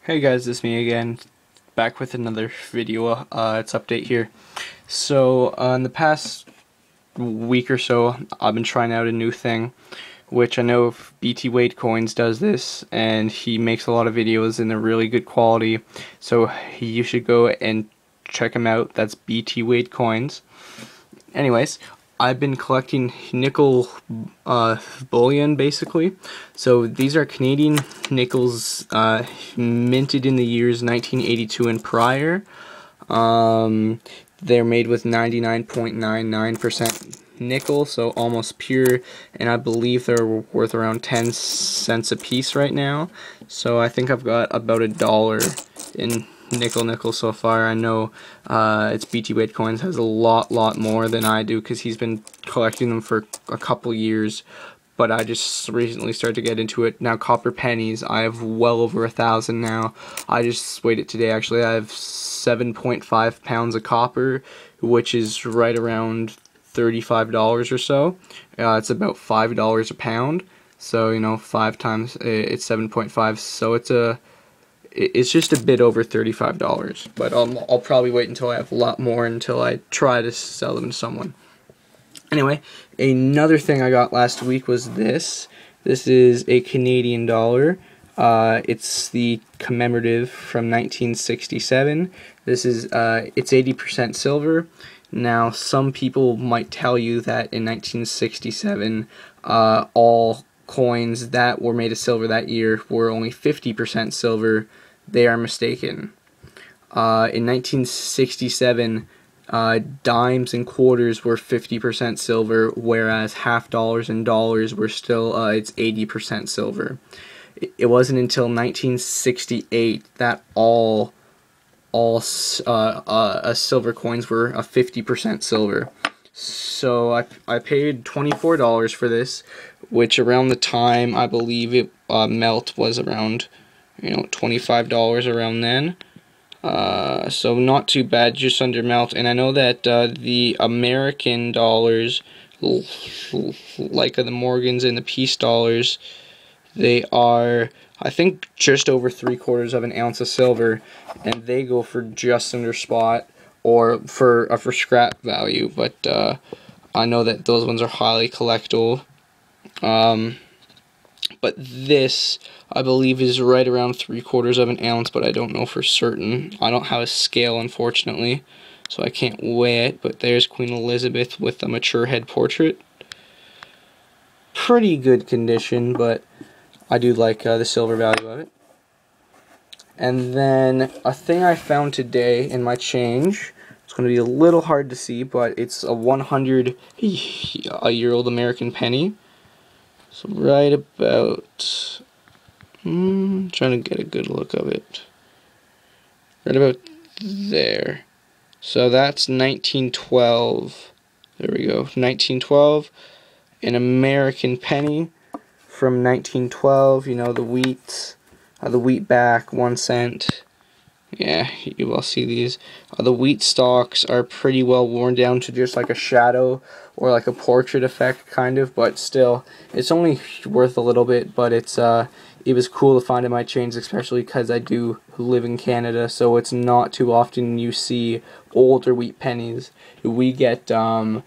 Hey guys, this is me again, back with another video. It's Update here. So, in the past week or so, I've been trying out a new thing, which I know BT Wade Coins does this, and he makes a lot of videos and they're really good quality. So, you should go and check him out. That's BT Wade Coins. Anyways, I've been collecting nickel bullion, basically. So these are Canadian nickels minted in the years 1982 and prior. They're made with 99.99% nickel, so almost pure, and I believe they're worth around 10 cents a piece right now. So I think I've got about $1 in nickel so far. I know it's BT Wade Coins has a lot more than I do because he's been collecting them for a couple years, but I just recently started to get into it. Now copper pennies, I have well over 1,000 now. I just weighed it today actually. I have 7.5 pounds of copper, which is right around $35 or so. It's about $5 a pound, so you know 5 times it's 7.5, so it's just a bit over $35, but I'll probably wait until I have a lot more until I try to sell them to someone. Anyway, another thing I got last week was this. This is a Canadian dollar. It's the commemorative from 1967. This is it's 80% silver. Now, some people might tell you that in 1967, all coins that were made of silver that year were only 50% silver. They are mistaken. In 1967, dimes and quarters were 50% silver, whereas half dollars and dollars were still it's 80% silver. It wasn't until 1968 that all silver coins were 50% silver. So I paid $24 for this, which around the time I believe it melt was around, you know, $25 around then. So not too bad, just under melt. And I know that the American dollars, like the Morgans and the Peace dollars, they are, I think, just over 3/4 of an ounce of silver, and they go for just under spot or for scrap value. But I know that those ones are highly collectible. But this, I believe, is right around 3/4 of an ounce, but I don't know for certain. I don't have a scale, unfortunately, so I can't weigh it. But there's Queen Elizabeth with a mature head portrait. Pretty good condition, but I do like the silver value of it. And then a thing I found today in my change. It's going to be a little hard to see, but it's a 100-year-old American penny. So right about, trying to get a good look of it. Right about there. So that's 1912. There we go. 1912. An American penny from 1912. You know, the wheat back, 1 cent. Yeah, you will see these. The wheat stalks are pretty well worn down to just like a shadow or like a portrait effect kind of, but still, it's only worth a little bit, but it was cool to find in my change, especially because I do live in Canada, so it's not too often you see older wheat pennies. We get the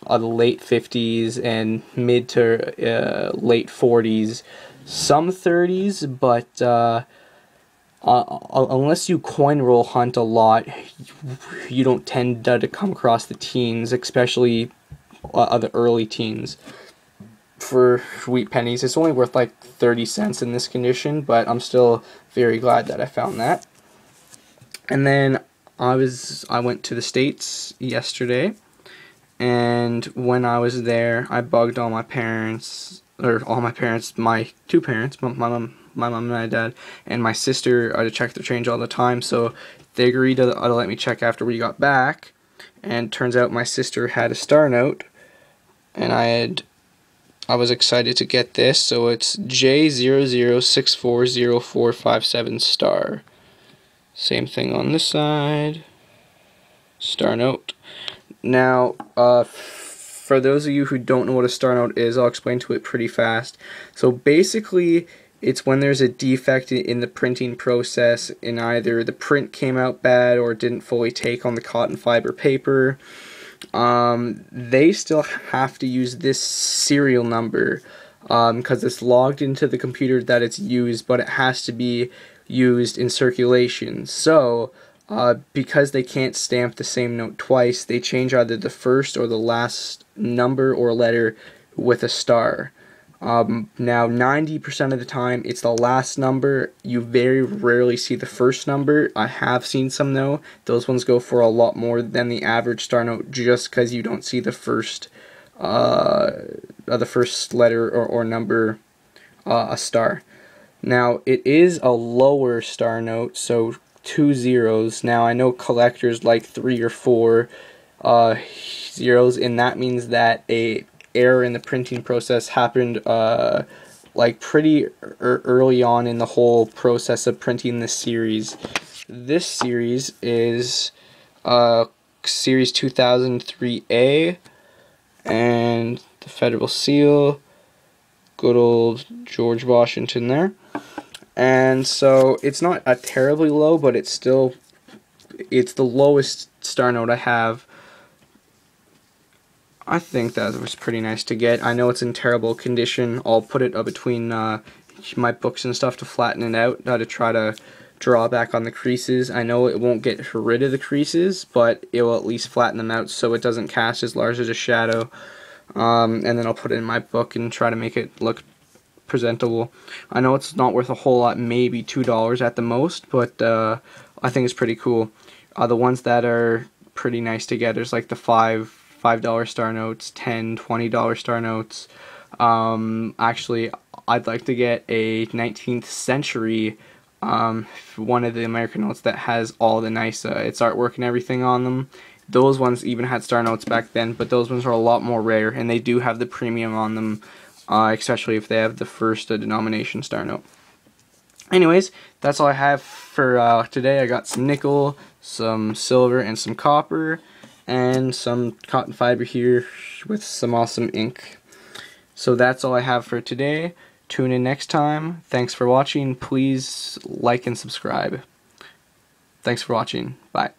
late 50s and mid to late 40s, some 30s, but unless you coin roll hunt a lot, you don't tend to come across the teens, especially the early teens. For wheat pennies, it's only worth like 30 cents in this condition, but I'm still very glad that I found that. And then I went to the States yesterday, and when I was there, I bugged all my parents, my two parents, my mom and my dad, and my sister to check their change all the time, so they agreed to let me check after we got back, and turns out my sister had a star note, and I was excited to get this, so it's J00640457 star. Same thing on this side, star note. Now, for those of you who don't know what a star note is, I'll explain to it pretty fast. So basically, It's when there's a defect in the printing process, and either the print came out bad or it didn't fully take on the cotton fiber paper. They still have to use this serial number because it's logged into the computer that it's used, but it has to be used in circulation. So because they can't stamp the same note twice, they change either the first or the last number or letter with a star. Now 90% of the time it's the last number. You very rarely see the first number. I have seen some though. Those ones go for a lot more than the average star note just because you don't see the first letter or number, a star. Now it is a lower star note, so 2 zeros. Now I know collectors like 3 or 4 zeros, and that means that a error in the printing process happened like pretty early on in the whole process of printing this series. This series is series 2003A, and the Federal Seal, good old George Washington there. And so it's not a terribly low, but it's the lowest star note I have. I think that was pretty nice to get. I know it's in terrible condition. I'll put it between my books and stuff to flatten it out, to try to draw back on the creases. I know it won't get rid of the creases, but it will at least flatten them out so it doesn't cast as large as a shadow. And then I'll put it in my book and try to make it look presentable. I know it's not worth a whole lot, maybe $2 at the most, but I think it's pretty cool. The ones that are pretty nice to get, there's like the $5 star notes, $10, $20 star notes. Actually, I'd like to get a 19th century one of the American notes that has all the nice its artwork and everything on them. Those ones even had star notes back then, but those ones are a lot more rare, and they do have the premium on them, especially if they have the first denomination star note. Anyways, that's all I have for today. I got some nickel, some silver, and some copper, and some cotton fiber here with some awesome ink. So that's all I have for today. Tune in next time. Thanks for watching. Please like and subscribe. Thanks for watching. Bye.